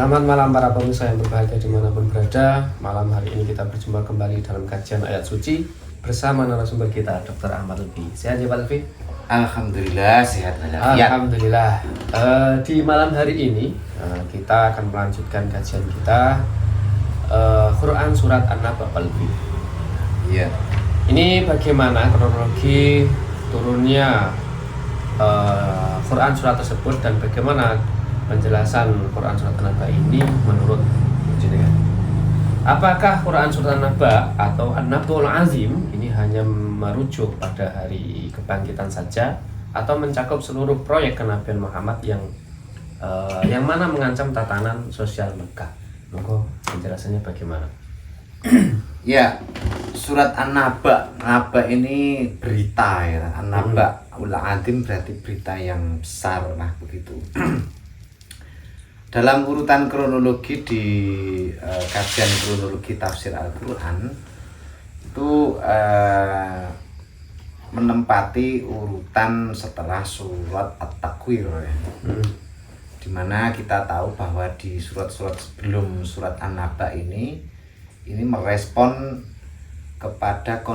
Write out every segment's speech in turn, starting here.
Selamat malam para pemirsa yang berbahagia dimanapun berada. Malam hari ini kita berjumpa kembali dalam kajian ayat suci bersama narasumber kita Dr. Ahmad Lutfi. Sehat ya Pak Lutfi? Alhamdulillah sehat walafiat. Alhamdulillah. Di malam hari ini kita akan melanjutkan kajian kita Quran surat An-Naba Pak Lutfi. Iya. Ini bagaimana kronologi turunnya Quran surat tersebut dan bagaimana penjelasan Quran surat An-Naba ini menurut jenengan. Apakah Quran surat An-Naba atau An-Naba'ul Azim ini hanya merujuk pada hari kebangkitan saja atau mencakup seluruh proyek kenabian Muhammad yang mana mengancam tatanan sosial Mekah? Monggo penjelasannya bagaimana? Ya, surat An-Naba. Naba ini berita ya. An-Naba ul Azim berarti berita yang besar lah begitu. Dalam urutan kronologi di kajian kronologi tafsir Al-Quran itu menempati urutan setelah surat At-Takwir ya. Dimana kita tahu bahwa di surat-surat sebelum surat An-Naba ini merespon kepada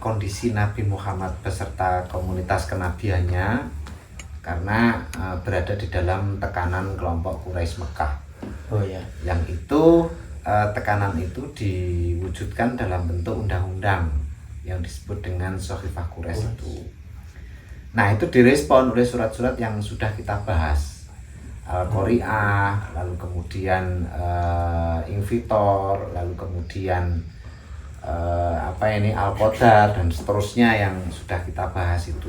kondisi Nabi Muhammad beserta komunitas kenabiannya karena berada di dalam tekanan kelompok Quraisy Mekah. Oh ya. Yang itu tekanan itu diwujudkan dalam bentuk undang-undang yang disebut dengan Sakhifah Quraisy itu. Nah, itu direspon oleh surat-surat yang sudah kita bahas. Al-Qari'ah, lalu kemudian Infitor, lalu kemudian Al-Qadar dan seterusnya yang sudah kita bahas itu.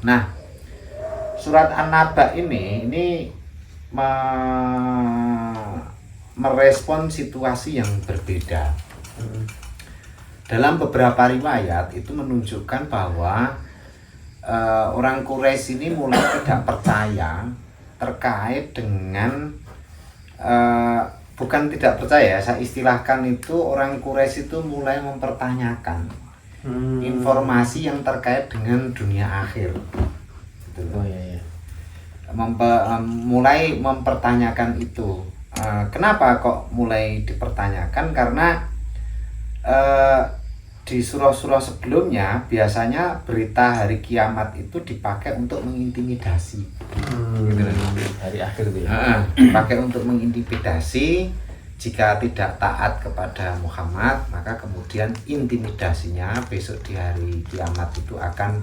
Nah, surat An-Naba ini merespon situasi yang berbeda. Dalam beberapa riwayat itu menunjukkan bahwa orang Quraisy ini mulai tidak percaya terkait dengan bukan tidak percaya, saya istilahkan itu orang Quraisy itu mulai mempertanyakan informasi yang terkait dengan dunia akhir. Oh iya. Mulai mempertanyakan itu. Kenapa kok mulai dipertanyakan? Karena di surah-surah sebelumnya biasanya berita hari kiamat itu dipakai untuk mengintimidasi. Gitu. Hari akhir itu ya. Dipakai untuk mengintimidasi. Jika tidak taat kepada Muhammad, maka kemudian intimidasinya besok di hari kiamat itu akan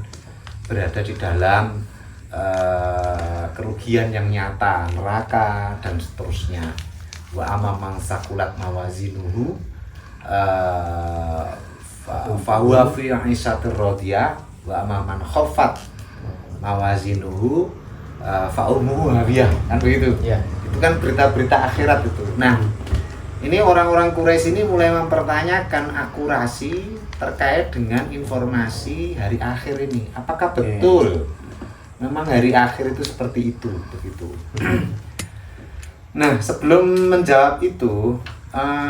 berada di dalam kerugian yang nyata, neraka dan seterusnya. Wa amamang sakulat mawazinuhu fahuwa fi 'ishatir radiyah wa amaman khaffat mawazinuhu fa ummuhu hawiyah, kan begitu ya. Itu kan berita-berita akhirat itu. Nah, ini orang-orang Quraisy ini mulai mempertanyakan akurasi terkait dengan informasi hari akhir ini. Apakah betul memang hari akhir itu seperti itu, begitu. Nah, sebelum menjawab itu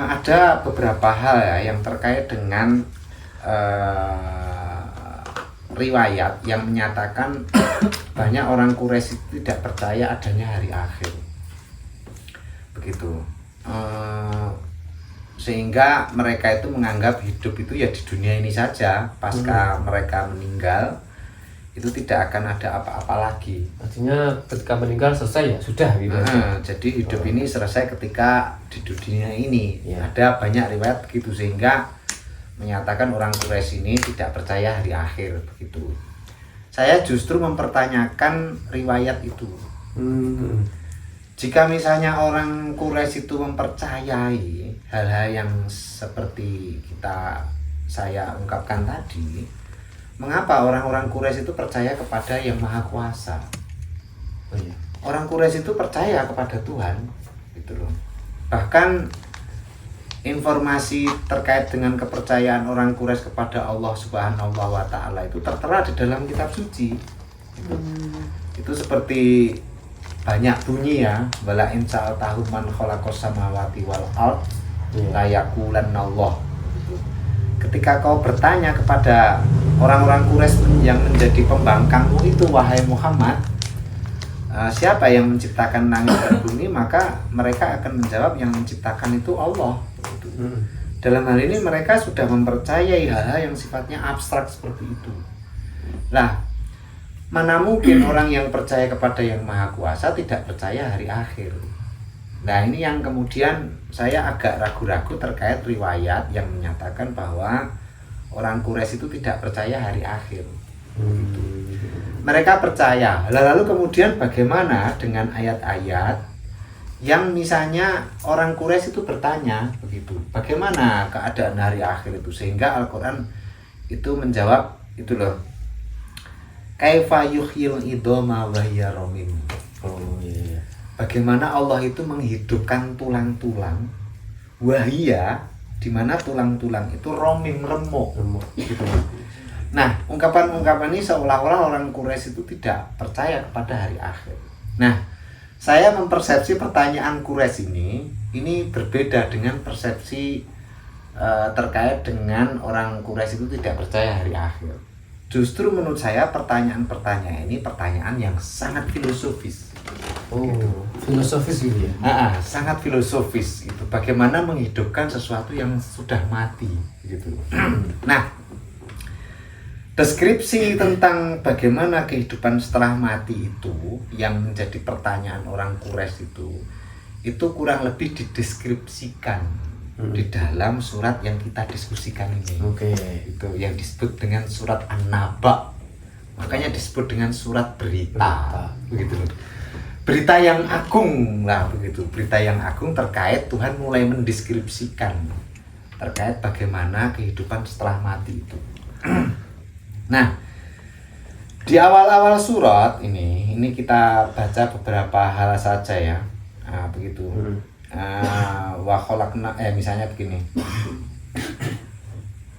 ada beberapa hal ya yang terkait dengan riwayat yang menyatakan banyak orang Quraisy tidak percaya adanya hari akhir, begitu. Sehingga mereka itu menganggap hidup itu ya di dunia ini saja, pasca mereka meninggal itu tidak akan ada apa-apa lagi. Artinya ketika meninggal selesai ya sudah gitu. Jadi hidup ini selesai ketika di dunia ini. Ya. Ada banyak riwayat begitu sehingga menyatakan orang Quraisy ini tidak percaya hari akhir, begitu. Saya justru mempertanyakan riwayat itu. Jika misalnya orang Quraisy itu mempercayai hal-hal yang seperti saya ungkapkan tadi, mengapa orang-orang Quraisy itu percaya kepada Yang Maha Kuasa? Oh, iya. Orang Quraisy itu percaya kepada Tuhan, gitu loh. Bahkan informasi terkait dengan kepercayaan orang Quraisy kepada Allah Subhanahu wa Ta'ala itu tertera di dalam kitab suci. Itu seperti banyak bunyi ya, wala in sa'altahu man khalaqas samawati wal ard la yaqulanna Allah. Ketika kau bertanya kepada orang-orang Quraisy yang menjadi pembangkangmu itu, wahai Muhammad, siapa yang menciptakan langit dan bumi, maka mereka akan menjawab yang menciptakan itu Allah. Dalam hal ini mereka sudah mempercayai hal-hal yang sifatnya abstrak seperti itu. Nah, mana mungkin orang yang percaya kepada yang maha kuasa tidak percaya hari akhir. Nah, ini yang kemudian saya agak ragu-ragu terkait riwayat yang menyatakan bahwa orang Quraisy itu tidak percaya hari akhir. Mereka percaya. Lalu kemudian bagaimana dengan ayat-ayat yang misalnya orang Quraisy itu bertanya begitu, bagaimana keadaan hari akhir itu, sehingga Al-Quran itu menjawab itu loh, kaifa yuhyil idoma wa hiya ramim. Bagaimana Allah itu menghidupkan tulang-tulang, wahia, di mana tulang-tulang itu romim, remuk gitu. Nah, ungkapan-ungkapan ini seolah-olah orang Quraisy itu tidak percaya kepada hari akhir. Nah, saya mempersepsi pertanyaan Quraisy ini berbeda dengan persepsi terkait dengan orang Quraisy itu tidak percaya hari akhir. Justru menurut saya pertanyaan-pertanyaan ini pertanyaan yang sangat filosofis. Gitu. Filosofis gitu ya? Sangat filosofis itu. Bagaimana menghidupkan sesuatu yang sudah mati gitu. Nah, deskripsi tentang bagaimana kehidupan setelah mati itu yang menjadi pertanyaan orang Quraisy itu kurang lebih dideskripsikan di dalam surat yang kita diskusikan ini. Itu yang disebut dengan surat An-Naba. Makanya disebut dengan surat berita. Begitu. Berita yang agung lah begitu. Berita yang agung terkait Tuhan mulai mendeskripsikan terkait bagaimana kehidupan setelah mati itu. Nah, di awal-awal surat ini kita baca beberapa hal saja ya. Nah, begitu. Wa khalaqna misalnya begini.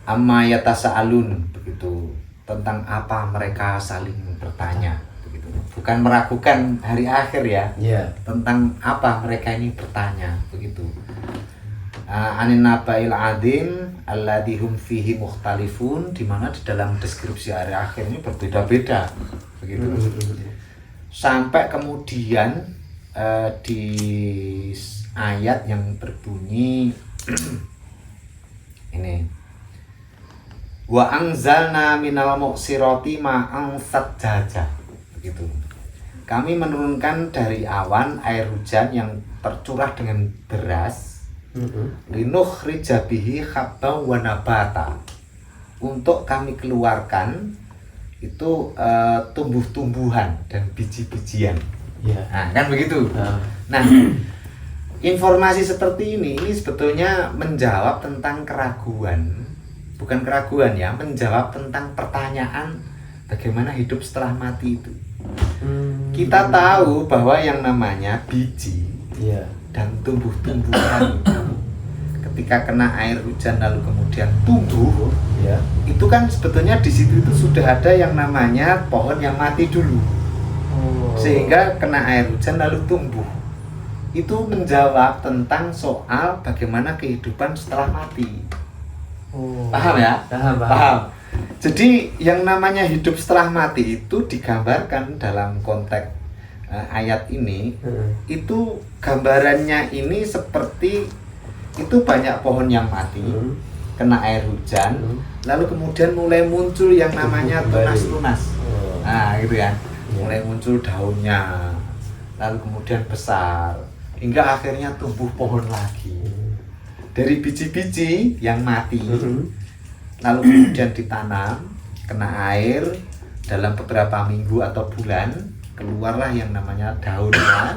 Amma yatasaalun begitu. Tentang apa mereka saling bertanya begitu. Bukan meragukan hari akhir ya. Tentang apa mereka ini bertanya begitu. Anin nabail adim alladzi hum fihi mukhtalifun, di mana di dalam deskripsi hari akhir ini berbeda-beda begitu. Sampai kemudian di ayat yang berbunyi ini, wa anzalna minal muqsirati ma'an sajjaja begitu. Kami menurunkan dari awan air hujan yang tercurah dengan deras, linukhrija bihi habban wa nabata, untuk kami keluarkan itu tumbuh-tumbuhan dan biji-bijian. Nah, kan begitu. Nah, informasi seperti ini sebetulnya menjawab tentang keraguan, bukan keraguan ya, menjawab tentang pertanyaan bagaimana hidup setelah mati itu. Kita tahu bahwa yang namanya biji dan tumbuh-tumbuhan itu ketika kena air hujan lalu kemudian tumbuh, itu kan sebetulnya di situ itu sudah ada yang namanya pohon yang mati dulu, sehingga kena air hujan lalu tumbuh. Itu menjawab tentang soal bagaimana kehidupan setelah mati. Paham ya? Paham. Jadi yang namanya hidup setelah mati itu digambarkan dalam konteks ayat ini. Itu gambarannya ini seperti itu banyak pohon yang mati, kena air hujan, lalu kemudian mulai muncul yang namanya tunas-tunas. Nah, gitu ya. Mulai muncul daunnya, lalu kemudian besar, hingga akhirnya tumbuh pohon lagi. Dari biji-biji yang mati, lalu kemudian ditanam, kena air, dalam beberapa minggu atau bulan, keluarlah yang namanya daunnya,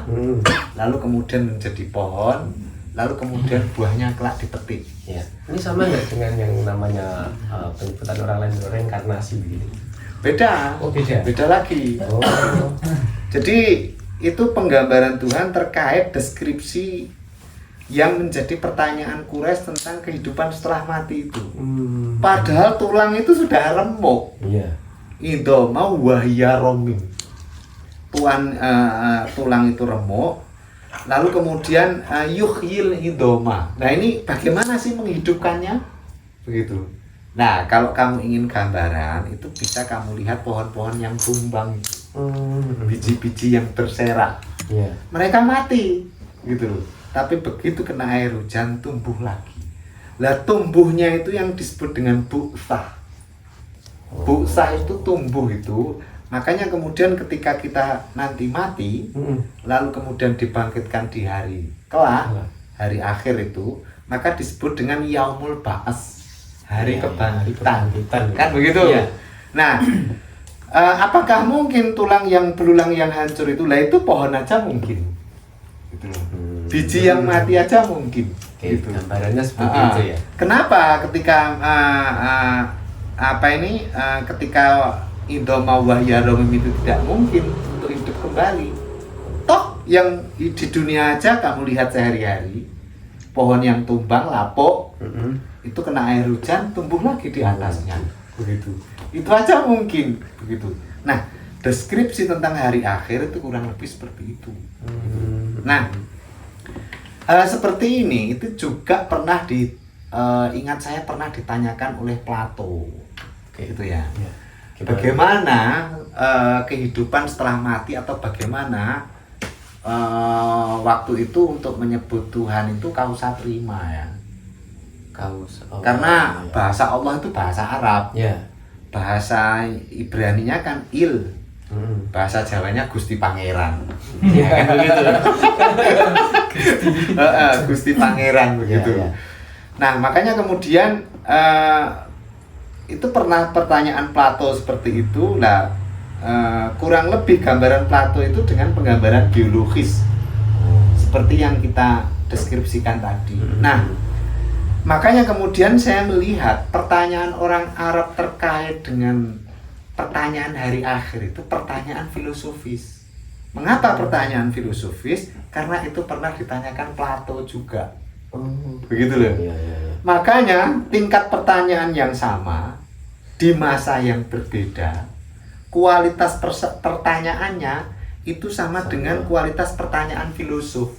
lalu kemudian menjadi pohon, lalu kemudian buahnya kelak dipetik. Ini sama nggak dengan yang namanya penyebutan orang lain reinkarnasi begitu? Beda. Beda lagi. Jadi itu penggambaran Tuhan terkait deskripsi yang menjadi pertanyaan Quraisy tentang kehidupan setelah mati itu. Padahal tulang itu sudah remuk. Idoma wahya romim. Tulang itu remuk. Lalu kemudian yuhyil idoma. Nah, ini bagaimana sih menghidupkannya? Begitu. Nah, kalau kamu ingin gambaran itu bisa kamu lihat pohon-pohon yang tumbang itu. biji-biji yang berserak. Iya. Mereka mati gitu loh. Tapi begitu kena air hujan tumbuh lagi. Lah tumbuhnya itu yang disebut dengan bu'sah. Bu'sah itu tumbuh itu. Makanya kemudian ketika kita nanti mati, lalu kemudian dibangkitkan di hari kelak, hari akhir itu, maka disebut dengan yaumul ba'as, hari kebangkitan. Kan begitu? Iya. Nah, apakah mungkin tulang yang belulang yang hancur itu? Lah itu pohon aja mungkin. Gitu loh. Biji yang mati aja mungkin. Oke, Gitu. gambarannya seperti itu ya. Kenapa ketika ketika Indoma wahya romim itu tidak mungkin untuk hidup kembali? Toh yang di dunia aja kamu lihat sehari-hari, pohon yang tumbang, lapuk, itu kena air hujan, tumbuh lagi di atasnya. Begitu. Itu aja mungkin begitu. Nah, deskripsi tentang hari akhir itu kurang lebih seperti itu. Nah, hal seperti ini itu juga pernah ingat saya pernah ditanyakan oleh Plato. Gitu ya. Bagaimana kehidupan setelah mati atau bagaimana waktu itu untuk menyebut Tuhan itu kausa prima ya. Karena bahasa Allah itu bahasa Arab. Ya. Bahasa Ibraninya kan Il. Bahasa Jawanya Gusti Pangeran. Ya, kan begitu. Gusti Pangeran begitu. Ya, ya. Nah, makanya kemudian itu pernah pertanyaan Plato seperti itu. Nah, kurang lebih gambaran Plato itu dengan penggambaran geologis. Seperti yang kita deskripsikan tadi. Nah, makanya kemudian saya melihat pertanyaan orang Arab terkait dengan pertanyaan hari akhir itu pertanyaan filosofis. Mengapa pertanyaan filosofis? Karena itu pernah ditanyakan Plato juga. Begitu loh. Ya, ya, ya. Makanya tingkat pertanyaan yang sama di masa yang berbeda, kualitas pertanyaannya itu sama dengan kualitas pertanyaan filosof.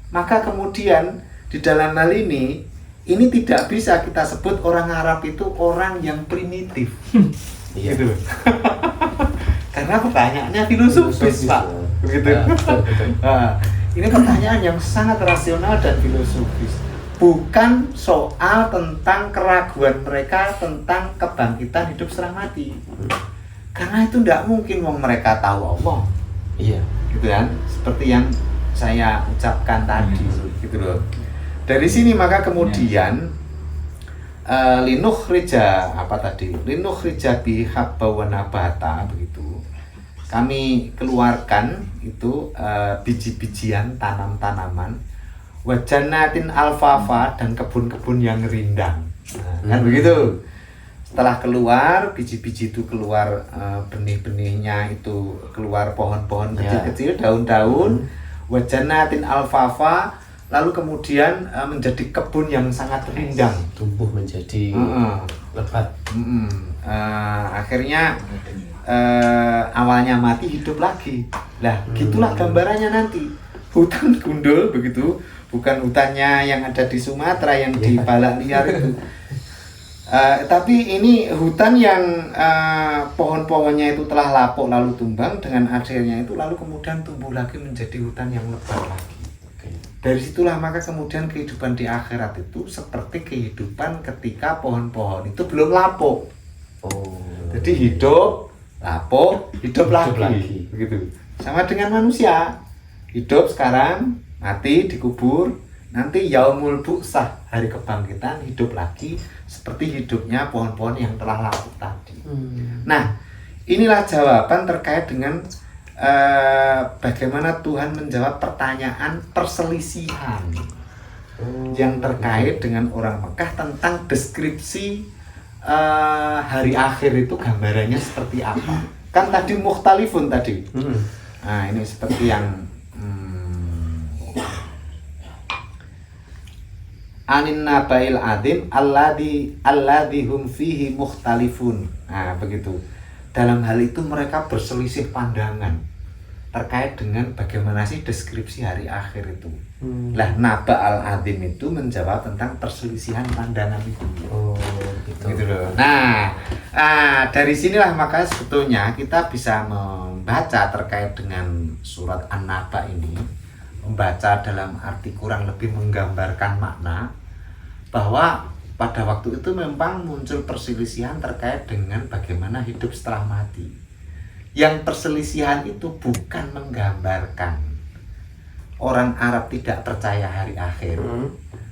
Maka kemudian di dalam hal ini tidak bisa kita sebut orang Arab itu orang yang primitif. Iya. Gitu loh. Karena pertanyaannya filosofis, Pak. Begitu. Ya, betul. Nah, ini pertanyaan yang sangat rasional dan filosofis. Bukan soal tentang keraguan mereka tentang kebangkitan hidup setelah mati. Karena itu tidak mungkin wong mereka tahu Allah. Iya. Gitu kan? Seperti yang saya ucapkan tadi, gitu loh. Dari sini maka kemudian linukhrija bi habba wa nabata begitu. Kami keluarkan itu biji-bijian, tanam-tanaman, wa jannatin alfafa dan kebun-kebun yang rindang. Nah, kan begitu. Setelah keluar biji-biji itu keluar benih-benihnya itu keluar pohon-pohon kecil-kecil, daun-daun, wa jannatin alfafa. Lalu kemudian menjadi kebun yang sangat rindang, Tumbuh menjadi lebat. Akhirnya awalnya mati hidup lagi. Lah, gitulah gambarannya nanti. Hutan gundul begitu, bukan hutannya yang ada di Sumatera yang di balak liar itu. Tapi ini hutan yang pohon-pohonnya itu telah lapuk lalu tumbang, dengan akhirnya itu lalu kemudian tumbuh lagi menjadi hutan yang lebat lagi. Dari situlah maka kemudian kehidupan di akhirat itu seperti kehidupan ketika pohon-pohon itu belum lapuk. Jadi hidup, lapuk, hidup lagi. Begitu. Sama dengan manusia. Hidup sekarang, mati, dikubur, nanti yaumul bu'sah, hari kebangkitan, hidup lagi seperti hidupnya pohon-pohon yang telah lapuk tadi. Nah, inilah jawaban terkait dengan bagaimana Tuhan menjawab pertanyaan perselisihan yang terkait dengan orang Mekah tentang deskripsi hari akhir itu gambarannya seperti apa. Kan tadi mukhtalifun tadi. Nah, ini seperti yang anin nabail adim alladhi hum fihi mukhtalifun. Nah, begitu. Dalam hal itu mereka berselisih pandangan. terkait dengan bagaimana sih deskripsi hari akhir itu. Lah Naba al-Azim itu menjawab tentang perselisihan pandangan itu. Oh, gitu loh. Nah, dari sinilah maka sebetulnya kita bisa membaca terkait dengan surat An-Naba ini, membaca dalam arti kurang lebih menggambarkan makna bahwa pada waktu itu memang muncul perselisihan terkait dengan bagaimana hidup setelah mati. Yang perselisihan itu bukan menggambarkan orang Arab tidak percaya hari akhir,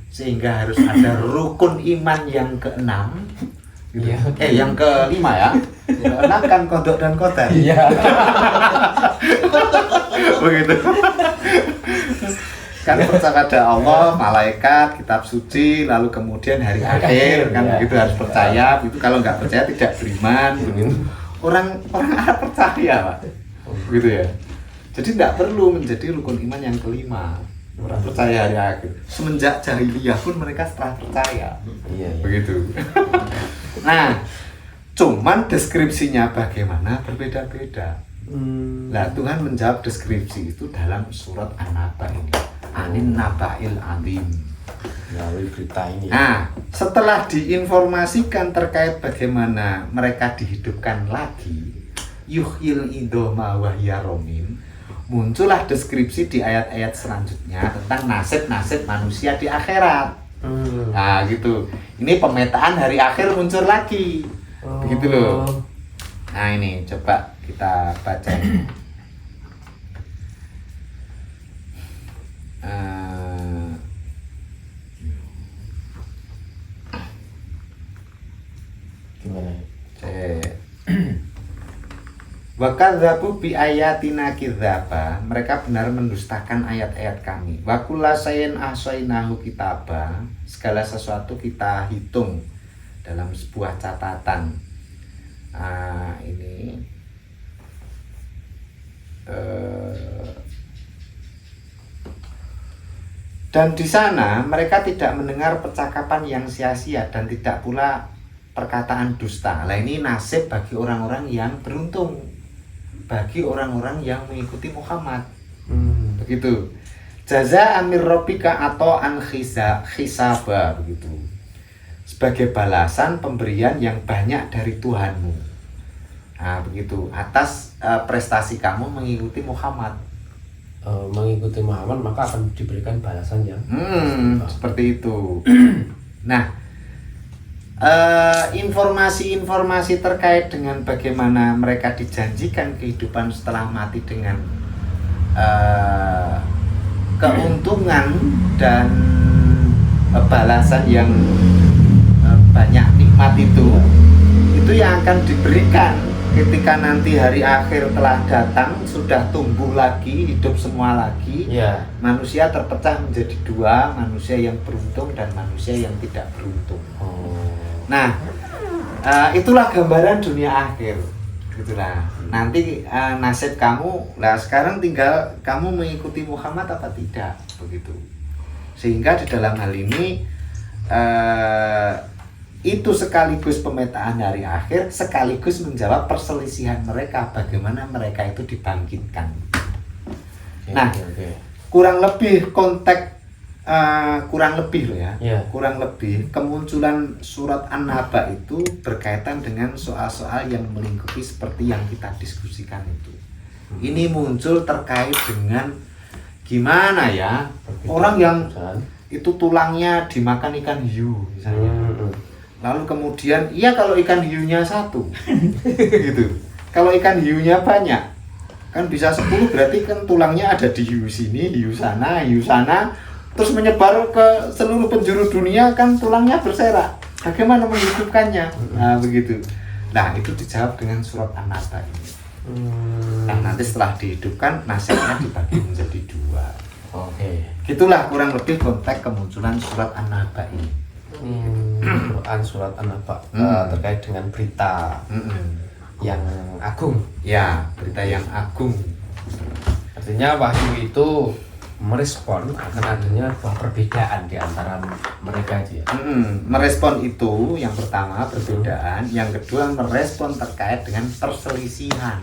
sehingga harus ada rukun iman yang keenam, gitu. Yang kelima ya. Keenam kan kodok dan qadar. Iya. Begitu. Kan percaya pada Allah, malaikat, kitab suci, lalu kemudian hari akhir, kan begitu harus percaya. Itu kalau nggak percaya tidak beriman, begitu. Orang Arab percaya, Pak. Gitu ya. Jadi tidak perlu menjadi rukun iman yang kelima. Orang percaya hari akhir. Semenjak jahiliyah pun mereka setelah percaya. Iya. Begitu. Nah, cuman deskripsinya bagaimana berbeda-beda. Nah, Tuhan menjawab deskripsi itu dalam surat An-Naba ini. Anin Naba'il Azim. Melalui berita ini. Nah, setelah diinformasikan terkait bagaimana mereka dihidupkan lagi, yuhyil idoma wahyaromin, muncullah deskripsi di ayat-ayat selanjutnya tentang nasib-nasib manusia di akhirat. Nah, gitu. Ini pemetaan hari akhir muncul lagi. Begitu loh. Nah, ini coba kita baca. Gimana? Wa kadzabu bi ayatina kidzaba, mereka benar mendustakan ayat-ayat kami. Wa kullasayin ahsainahu kitaba, segala sesuatu kita hitung dalam sebuah catatan. Ini dan di sana mereka tidak mendengar percakapan yang sia-sia dan tidak pula perkataan dusta. Nah, ini nasib bagi orang-orang yang beruntung, bagi orang-orang yang mengikuti Muhammad. Begitu. Jaza amir rabbika atau an hisaba, begitu. Sebagai balasan pemberian yang banyak dari Tuhanmu. Nah, begitu. Atas prestasi kamu mengikuti Muhammad. Mengikuti Muhammad maka akan diberikan balasan yang seperti itu. Nah, informasi-informasi terkait dengan bagaimana mereka dijanjikan kehidupan setelah mati dengan keuntungan dan balasan yang banyak nikmat itu yang akan diberikan ketika nanti hari akhir telah datang, sudah tumbuh lagi, hidup semua lagi. Manusia terpecah menjadi dua, manusia yang beruntung dan manusia yang tidak beruntung. Nah, itulah gambaran dunia akhir, gitulah. Nanti nasib kamu, nah sekarang tinggal kamu mengikuti Muhammad apa tidak, begitu. Sehingga di dalam hal ini itu sekaligus pemetaan hari akhir, sekaligus menjawab perselisihan mereka, bagaimana mereka itu dibangkitkan. Kurang lebih konteks. Kurang lebih loh ya. Kurang lebih kemunculan surat An-Naba itu berkaitan dengan soal-soal yang melingkupi seperti yang kita diskusikan itu. Ini muncul terkait dengan gimana ya orang yang itu tulangnya dimakan ikan hiu misalnya. Lalu kemudian kalau ikan hiunya satu gitu. Kalau ikan hiunya banyak kan bisa 10, berarti kan tulangnya ada di hiu sini, hiu sana, terus menyebar ke seluruh penjuru dunia, kan tulangnya berserak. Bagaimana menghidupkannya? Nah, begitu. Nah, itu dijawab dengan surat An-Naba ini. Nah, nanti setelah dihidupkan, nasibnya dibagi menjadi dua. Gitulah kurang lebih konteks kemunculan surat An-Naba ini. Quran surat An-Naba terkait dengan berita yang agung. Ya, berita yang agung. Artinya wahyu itu merespon akan adanya perbedaan di antara mereka aja. Merespon itu yang pertama perbedaan, yang kedua merespon terkait dengan perselisihan.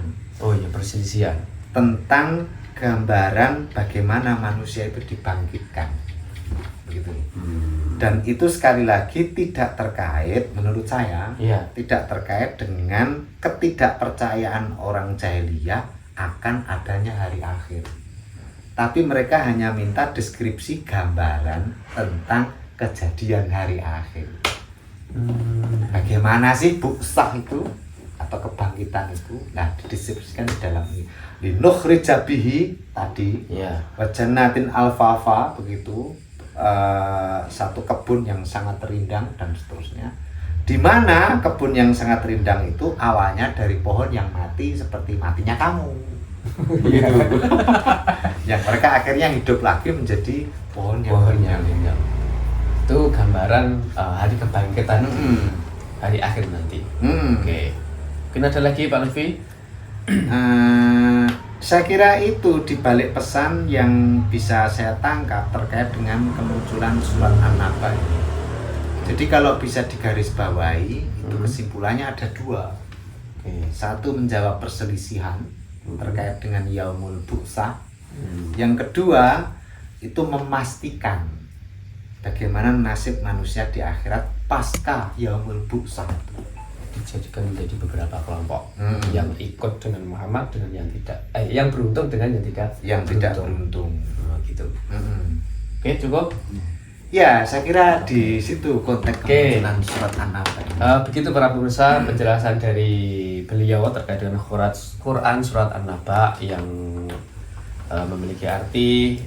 Perselisihan. tentang gambaran bagaimana manusia itu dibangkitkan, begitu. Dan itu sekali lagi tidak terkait, menurut saya, Iya. tidak terkait dengan ketidakpercayaan orang jahiliyah akan adanya hari akhir. Tapi mereka hanya minta deskripsi gambaran tentang kejadian hari akhir. Bagaimana sih buksah itu atau kebangkitan itu? Nah, dideskripsikan di dalam ini. Linukhrija bihi tadi, Iya. wajanatin alfafa, begitu, satu kebun yang sangat rindang dan seterusnya. Di mana kebun yang sangat rindang itu awalnya dari pohon yang mati seperti matinya kamu. Begitu. Yang mereka akhirnya hidup lagi menjadi pohon yang rindang. Itu gambaran hari kebangkitan hari akhir nanti. Oke. Mungkin ada lagi Pak Lutfi? Saya kira itu dibalik pesan yang bisa saya tangkap terkait dengan kemunculan surat An-Naba ini. Jadi kalau bisa digarisbawahi, itu kesimpulannya ada dua. Satu, menjawab perselisihan terkait dengan Yaumul Bu'tsah. Yang kedua, itu memastikan bagaimana nasib manusia di akhirat pasca Yaumul Bu'tsah. Dijadikan menjadi beberapa kelompok yang ikut dengan Muhammad, dengan yang tidak, yang beruntung dengan yang tidak beruntung. Gitu. Oke, cukup. Ya, saya kira di situ konteks kemunculan surat An-Naba. Begitu para pemirsa, penjelasan dari beliau terkait dengan Quran surat An-Naba yang memiliki arti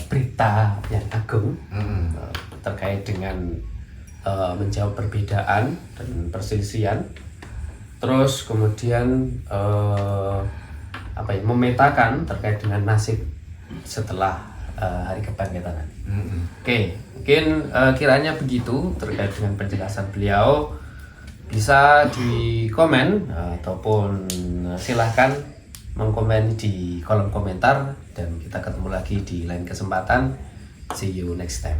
berita yang agung terkait dengan menjawab perbedaan dan perselisihan, terus kemudian memetakan terkait dengan nasib setelah hari kebangkitan. Oke, mungkin kiranya begitu terkait dengan penjelasan beliau. Bisa di komen ataupun silahkan mengkomen di kolom komentar, dan kita ketemu lagi di lain kesempatan. See you next time.